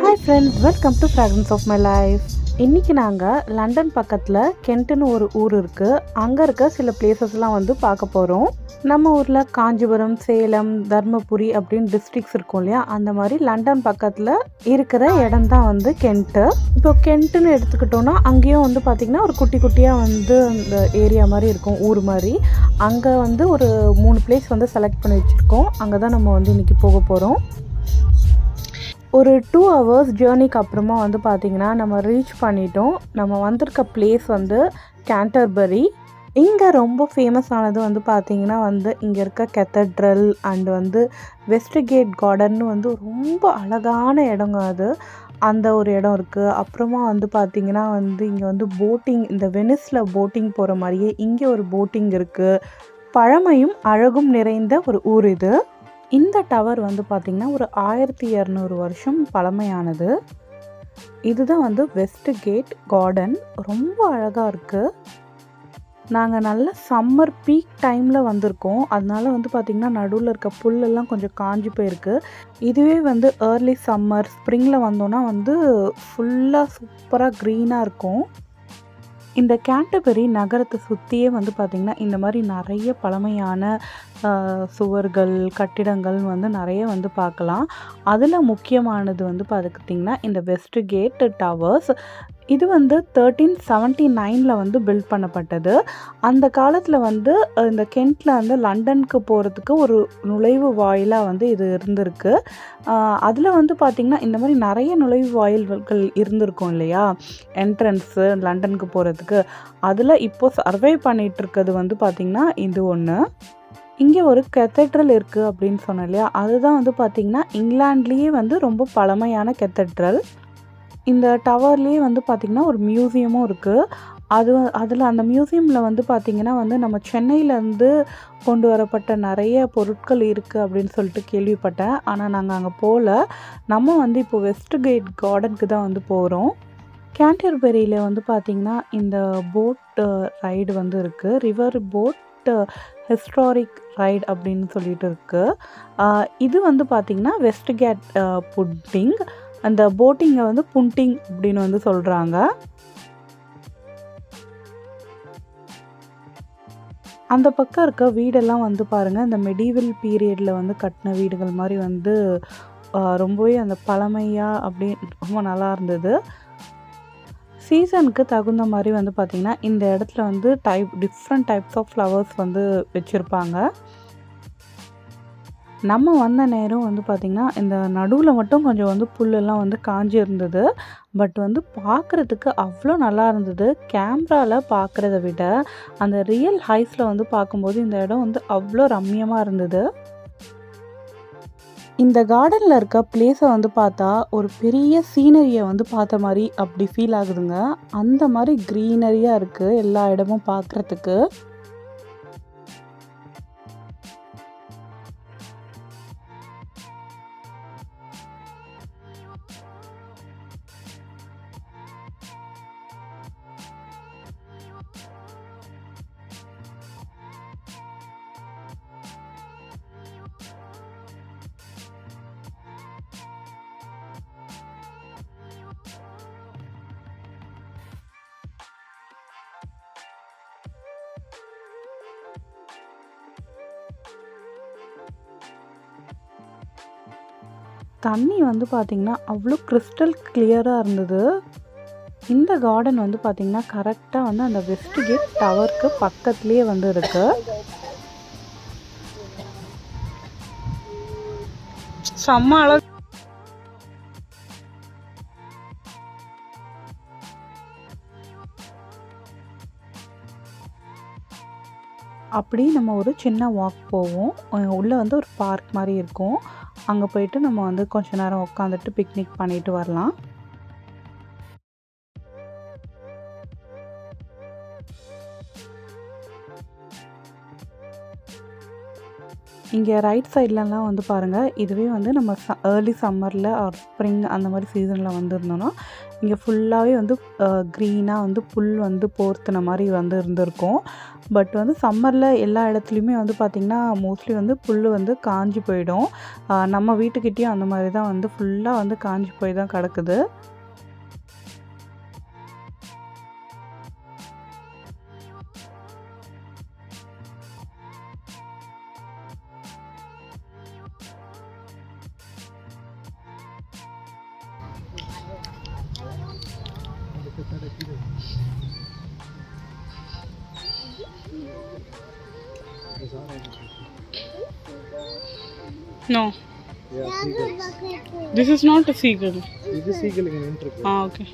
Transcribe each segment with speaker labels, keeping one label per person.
Speaker 1: Hi friends, welcome to fragrance of my life. இன்றைக்கி நாங்கள் London பக்கத்தில் கென்ட்னு ஒரு ஊர் இருக்குது. அங்கே இருக்க சில பிளேசஸ்லாம் வந்து பார்க்க போகிறோம். நம்ம ஊரில் காஞ்சிபுரம், சேலம், தர்மபுரி அப்படின்னு டிஸ்ட்ரிக்ஸ் இருக்கும் இல்லையா, அந்த மாதிரி லண்டன் பக்கத்தில் இருக்கிற இடம் தான் வந்து கென்ட்டு. இப்போ கென்ட்டுன்னு எடுத்துக்கிட்டோன்னா அங்கேயும் வந்து பார்த்திங்கன்னா ஒரு குட்டி குட்டியாக வந்து அந்த ஏரியா மாதிரி இருக்கும், ஊர் மாதிரி. அங்கே வந்து ஒரு 3 பிளேஸ் வந்து செலக்ட் பண்ணி வச்சுருக்கோம். அங்கே தான் நம்ம வந்து இன்றைக்கி போக போகிறோம். ஒரு 2 ஹவர்ஸ் ஜேர்னிக்கு அப்புறமா வந்து பார்த்திங்கன்னா நம்ம ரீச் பண்ணிட்டோம். நம்ம வந்திருக்க பிளேஸ் வந்து கேன்டர்பரி. இங்கே ரொம்ப ஃபேமஸ் ஆனது வந்து பார்த்திங்கன்னா வந்து இங்கே இருக்க கெத்தட்ரல் அண்ட் வந்து வெஸ்ட்கேட் கார்டன்னு வந்து ரொம்ப அழகான இடங்க அது. அந்த ஒரு இடம் இருக்குது. அப்புறமா வந்து பார்த்திங்கன்னா வந்து இங்கே வந்து போட்டிங், இந்த வெனிஸில் போட்டிங் போகிற மாதிரியே இங்கே ஒரு போட்டிங் இருக்குது. பழமையும் அழகும் நிறைந்த ஒரு ஊர் இது. இந்த டவர் வந்து பார்த்திங்கன்னா ஒரு 1200 வருஷம் பழமையானது. இதுதான் வந்து வெஸ்ட்கேட் கார்டன். ரொம்ப அழகாக இருக்குது. நாங்கள் நல்ல சம்மர் பீக் டைமில் வந்திருக்கோம். அதனால வந்து பார்த்திங்கன்னா நடுவில் இருக்க புல்லெல்லாம் கொஞ்சம் காஞ்சி போயிருக்கு. இதுவே வந்து ஏர்லி சம்மர், ஸ்ப்ரிங்கில் வந்தோன்னா வந்து ஃபுல்லாக சூப்பராக க்ரீனாக இருக்கும். இந்த கேன்டர்பரி நகரத்தை சுற்றியே வந்து பார்த்திங்கன்னா இந்த மாதிரி நிறைய பழமையான சுவர்கள், கட்டிடங்கள் வந்து நிறைய வந்து பார்க்கலாம். அதில் முக்கியமானது வந்து பார்த்திங்கன்னா இந்த வெஸ்ட்கேட் டவர்ஸ். இது வந்து 1379 வந்து பில்ட் பண்ணப்பட்டது. அந்த காலத்தில் வந்து இந்த கென்ட்டில் வந்து லண்டனுக்கு போகிறதுக்கு ஒரு நுழைவு வாயிலாக வந்து இது இருந்திருக்கு. அதில் வந்து பார்த்திங்கன்னா இந்த மாதிரி நிறைய நுழைவு வாயில்கள் இருந்திருக்கும் இல்லையா, என்ட்ரன்ஸு லண்டனுக்கு போகிறதுக்கு. அதில் இப்போது சர்வை பண்ணிகிட்ருக்கிறது வந்து பார்த்திங்கன்னா இது ஒன்று. இங்கே ஒரு கெத்தட்ரல் இருக்குது அப்படின்னு சொன்னேன் இல்லையா, அதுதான் வந்து பார்த்திங்கன்னா இங்கிலாண்ட்லேயே வந்து ரொம்ப பழமையான கெத்தட்ரல். இந்த டவர்லேயே வந்து பார்த்திங்கன்னா ஒரு மியூசியமும் இருக்குது. அதில் அந்த மியூசியமில் வந்து பார்த்திங்கன்னா வந்து நம்ம சென்னையிலேருந்து கொண்டு வரப்பட்ட நிறைய பொருட்கள் இருக்குது அப்படின்னு சொல்லிட்டு கேள்விப்பட்டேன். ஆனால் நாங்கள் அங்கே போகல. நம்ம வந்து இப்போ வெஸ்ட்கேட் கார்டனுக்கு தான் வந்து போகிறோம். கேன்டர்பரியில் வந்து பார்த்திங்கன்னா இந்த போட் ரைடு வந்து இருக்குது. ரிவர் போட் ஹிஸ்டாரிக் ரைட் அப்படின்னு சொல்லிட்டு இருக்குது. இது வந்து பார்த்திங்கன்னா வெஸ்ட்கேட் புட்டிங். அந்த போட்டிங்கை வந்து புண்டிங் அப்படின்னு வந்து சொல்கிறாங்க. அந்த பக்கம் இருக்க வீடெல்லாம் வந்து பாருங்கள், இந்த மெடிவல் பீரியடில் வந்து கட்டின வீடுகள் மாதிரி வந்து ரொம்பவே அந்த பழமையாக அப்படி ரொம்ப நல்லா இருந்தது. சீசனுக்கு தகுந்த மாதிரி வந்து பார்த்திங்கன்னா இந்த இடத்துல வந்து டிஃப்ரெண்ட் டைப்ஸ் ஆஃப் ஃப்ளவர்ஸ் வந்து வச்சுருப்பாங்க. நம்ம வந்த நேரம் வந்து பார்த்திங்கன்னா இந்த நடுவில் மட்டும் கொஞ்சம் வந்து புல்லெல்லாம் வந்து காஞ்சி இருந்தது. பட் வந்து பார்க்குறதுக்கு அவ்வளோ நல்லா இருந்தது. கேமராவில் பார்க்குறத விட அந்த ரியல் ஹைஸில் வந்து பார்க்கும்போது இந்த இடம் வந்து அவ்வளோ ரம்மியமாக இருந்தது. இந்த கார்டனில் இருக்க பிளேஸை வந்து பார்த்தா ஒரு பெரிய சீனரியை வந்து பார்த்த மாதிரி அப்படி ஃபீல் ஆகுதுங்க. அந்த மாதிரி க்ரீனரியாக இருக்குது எல்லா இடமும் பார்க்குறதுக்கு. தண்ணி வந்து பார்த்திங்கன்னா அவ்வளோ கிறிஸ்டல் கிளியராக இருந்தது. இந்த கார்டன் வந்து பார்த்திங்கன்னா கரெக்டாக வந்து அந்த வெஸ்ட்கேட் டவருக்கு பக்கத்துலேயே வந்து இருக்குது. செம்ம அழகு. அப்படி நம்ம ஒரு சின்ன வாக் போவோம். உள்ளே வந்து ஒரு பார்க் மாதிரி இருக்கும். அங்கே போயிட்டு நம்ம வந்து கொஞ்ச நேரம் உட்காந்துட்டு பிக்னிக் பண்ணிட்டு வரலாம். இங்கே ரைட் சைட்லலாம் வந்து பாருங்கள், இதுவே வந்து நம்ம ஏர்லி சம்மரில் ஆர் ஸ்ப்ரிங் அந்த மாதிரி சீசனில் வந்துருந்தோன்னா இங்கே ஃபுல்லாகவே வந்து க்ரீனாக வந்து புல் வந்து போர்த்தின மாதிரி வந்து இருந்திருக்கும். பட் வந்து சம்மரில் எல்லா இடத்துலையுமே வந்து பார்த்திங்கன்னா மோஸ்ட்லி வந்து புல் வந்து காஞ்சி போயிடும். நம்ம வீட்டுக்கிட்டேயும் அந்த மாதிரி தான் வந்து ஃபுல்லாக வந்து காஞ்சி போய் தான் கிடக்குது.
Speaker 2: No.
Speaker 3: Yeah, seagull.
Speaker 2: This is not a seagull.
Speaker 3: This is seagull in entry.
Speaker 2: Okay.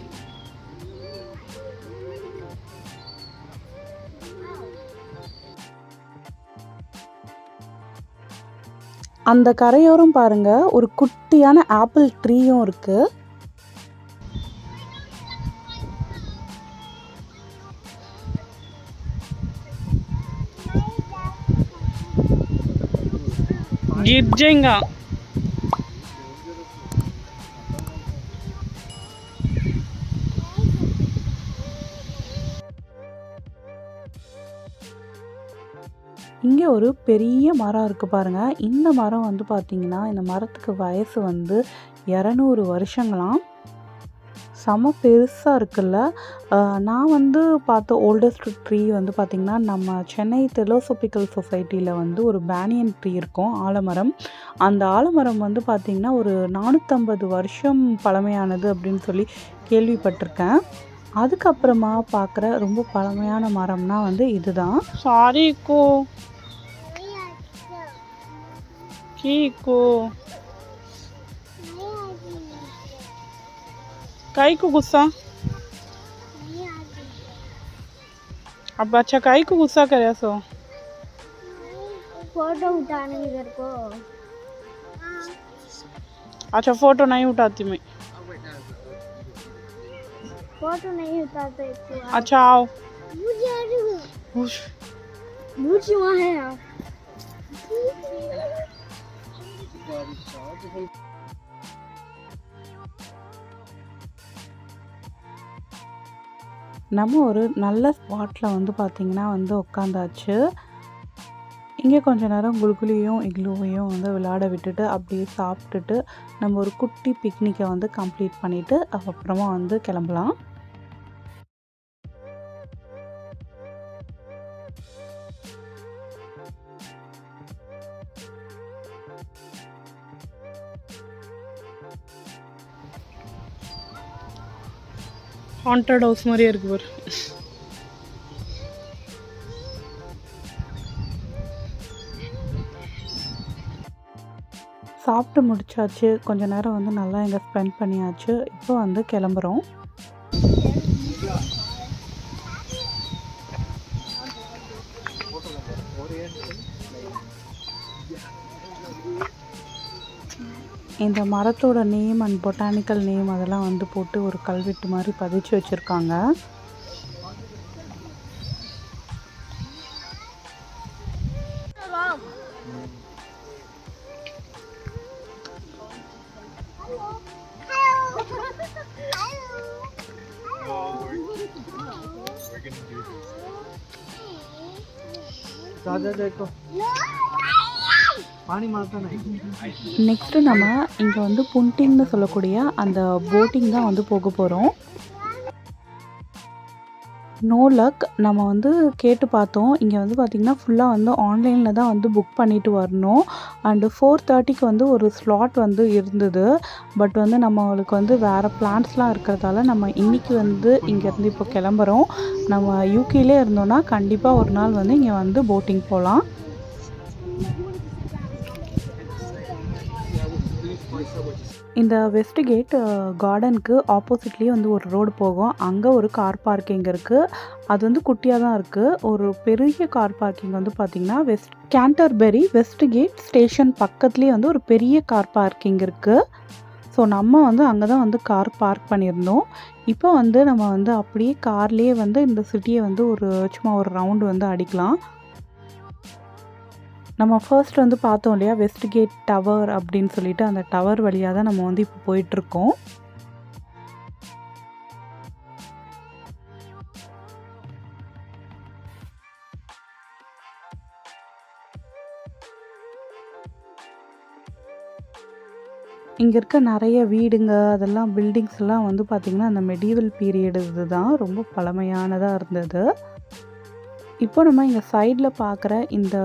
Speaker 1: அந்த கரையோரம் பாருங்க ஒரு குட்டியான ஆப்பிள் ட்ரீயும் இருக்கு.
Speaker 2: गिर जाएगा.
Speaker 1: இங்கே ஒரு பெரிய மரம் இருக்குது பாருங்கள். இந்த மரம் வந்து பார்த்திங்கன்னா இந்த மரத்துக்கு வயசு வந்து 200 வருஷங்களாம். செம பெருசாக இருக்குல்ல. நான் வந்து பார்த்த ஓல்டஸ்ட் ட்ரீ வந்து பார்த்திங்கன்னா நம்ம சென்னை தெலோசோபிக்கல் சொசைட்டியில் வந்து ஒரு பேனியன் ட்ரீ இருக்கும், ஆலமரம். அந்த ஆலமரம் வந்து பார்த்திங்கன்னா ஒரு 450 வருஷம் பழமையானது அப்படின்னு சொல்லி கேள்விப்பட்டிருக்கேன். அதுக்கப்புறமா பார்க்குற ரொம்ப பழமையான மரம்னா வந்து இதுதான்.
Speaker 2: सारी को की को काई को गुस्सा. अब अच्छा काई को गुस्सा करे सो.
Speaker 3: फोटो उठाने इधर को.
Speaker 2: अच्छा फोटो नहीं उठाती मैं.
Speaker 3: फोटो नहीं उठाते.
Speaker 2: अच्छा आओ.
Speaker 3: मुझे वहाँ है आप.
Speaker 1: நம்ம ஒரு நல்ல ஸ்பாட்டில் வந்து பார்த்திங்கன்னா வந்து உட்காந்தாச்சு. இங்கே கொஞ்ச நேரம் குலுகுலியும் இக்லூவையும் வந்து விளையாட விட்டுட்டு அப்படியே சாப்பிட்டுட்டு நம்ம ஒரு குட்டி பிக்னிக்கை வந்து கம்ப்ளீட் பண்ணிவிட்டு அப்புறமா வந்து கிளம்பலாம்.
Speaker 2: ஹாண்டட் ஹவுஸ் மாதிரியே இருக்கு பாரு.
Speaker 1: சாப்பிட்டு முடிச்சாச்சு. கொஞ்ச நேரம் வந்து நல்லா இங்கே ஸ்பெண்ட் பண்ணியாச்சு. இப்போ வந்து கிளம்புறோம். இந்த மரத்தோட நேம் அண்ட் பொட்டானிக்கல் நேம் அதெல்லாம் வந்து போட்டு ஒரு கல்வெட்டு மாதிரி பதிச்சு வச்சுருக்காங்க. நெக்ஸ்ட்டு நம்ம இங்கே வந்து புண்டிங்னு சொல்லக்கூடிய அந்த போட்டிங் தான் வந்து போக போகிறோம். நோ லக் நம்ம வந்து கேட்டு பார்த்தோம். இங்கே வந்து பார்த்திங்கன்னா ஃபுல்லாக வந்து ஆன்லைனில் தான் வந்து புக் பண்ணிவிட்டு வரணும். அண்டு 4:30க்கு வந்து ஒரு ஸ்லாட் வந்து இருந்தது. பட் வந்து நம்மளுக்கு வந்து வேறு பிளான்ஸ்லாம் இருக்கிறதால நம்ம இன்றைக்கி வந்து இங்கேருந்து இப்போ கிளம்புறோம். நம்ம யூகேலே இருந்தோன்னா கண்டிப்பாக ஒரு நாள் வந்து இங்கே வந்து போட்டிங் போகலாம். இந்த வெஸ்ட் கேட் கார்டனுக்கு ஆப்போசிட்லேயே வந்து ஒரு ரோடு போகும். அங்கே ஒரு கார் பார்க்கிங் இருக்குது. அது வந்து குட்டியாக தான் இருக்குது. ஒரு பெரிய கார் பார்க்கிங் வந்து பார்த்திங்கன்னா கேண்டர்பரி வெஸ்ட் கேட் ஸ்டேஷன் பக்கத்துலேயே வந்து ஒரு பெரிய கார் பார்க்கிங் இருக்குது. ஸோ நம்ம வந்து அங்கே தான் வந்து கார் பார்க் பண்ணியிருந்தோம். இப்போ வந்து நம்ம வந்து அப்படியே கார்லேயே வந்து இந்த சிட்டியை வந்து சும்மா ஒரு ரவுண்டு வந்து அடிக்கலாம். நம்ம ஃபர்ஸ்ட் வந்து பார்த்தோம் இல்லையா வெஸ்ட் கேட் டவர் அப்படின்னு சொல்லிட்டு, அந்த டவர் வழியாக தான் நம்ம வந்து இப்போ போயிட்டுருக்கோம். இங்கே இருக்க நிறைய வீடுங்க அதெல்லாம் பில்டிங்ஸ் எல்லாம் வந்து பார்த்திங்கன்னா அந்த மெடிவல் பீரியட் இதுதான், ரொம்ப பழமையானதாக இருந்தது. இப்போ நம்ம இங்கே சைடில் பார்க்குற இந்த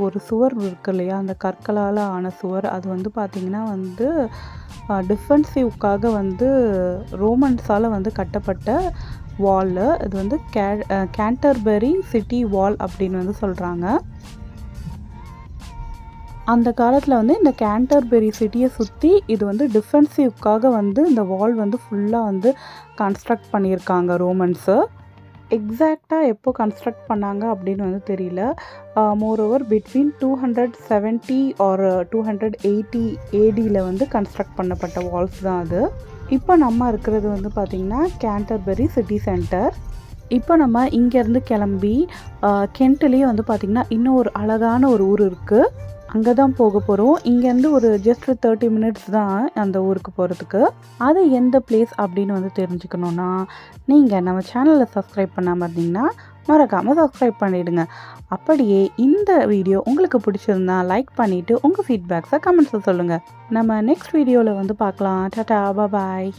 Speaker 1: ஒரு சுவர் இருக்கு இல்லையா, அந்த கற்களால் ஆன சுவர், அது வந்து பார்த்திங்கன்னா வந்து டிஃபென்சிவ்க்காக வந்து ரோமன்ஸால் வந்து கட்டப்பட்ட வாலு. இது வந்து கேண்டர்பரி சிட்டி வால் அப்படின்னு வந்து சொல்கிறாங்க. அந்த காலத்தில் வந்து இந்த கேண்டர்பரி சிட்டியை சுற்றி இது வந்து டிஃபென்சிவ்க்காக வந்து இந்த வால் வந்து ஃபுல்லாக வந்து கன்ஸ்ட்ரக்ட் பண்ணியிருக்காங்க ரோமன்ஸு. எக்ஸாக்டாக எப்போ கன்ஸ்ட்ரக்ட் பண்ணாங்க அப்படின்னு வந்து தெரியல. மோரோவர் பிட்வீன் 270 ஆர் 280 ஏடியில் வந்து கன்ஸ்ட்ரக்ட் பண்ணப்பட்ட வால்ஸ் தான் அது. இப்போ நம்ம இருக்கிறது வந்து பார்த்திங்கன்னா கேண்டர்பரி சிட்டி சென்டர். இப்போ நம்ம இங்கேருந்து கிளம்பி கென்ட்லேயே வந்து பார்த்திங்கன்னா இன்னும் ஒரு அழகான ஒரு ஊர் இருக்குது, அங்கே தான் போக போகிறோம். இங்கேருந்து ஒரு ஜஸ்ட் 30 மினிட்ஸ் தான் அந்த ஊருக்கு போகிறதுக்கு. அது எந்த பிளேஸ் அப்படின்னு வந்து தெரிஞ்சுக்கணுன்னா நீங்கள் நம்ம சேனலை சப்ஸ்கிரைப் பண்ணாமல் இருந்தீங்கன்னா மறக்காமல் சப்ஸ்கிரைப் பண்ணிவிடுங்க. அப்படியே இந்த வீடியோ உங்களுக்கு பிடிச்சிருந்தா லைக் பண்ணிவிட்டு உங்கள் ஃபீட்பேக்ஸை கமெண்ட்ஸில் சொல்லுங்கள். நம்ம நெக்ஸ்ட் வீடியோவில் வந்து பார்க்கலாம். டாடா, பாய்.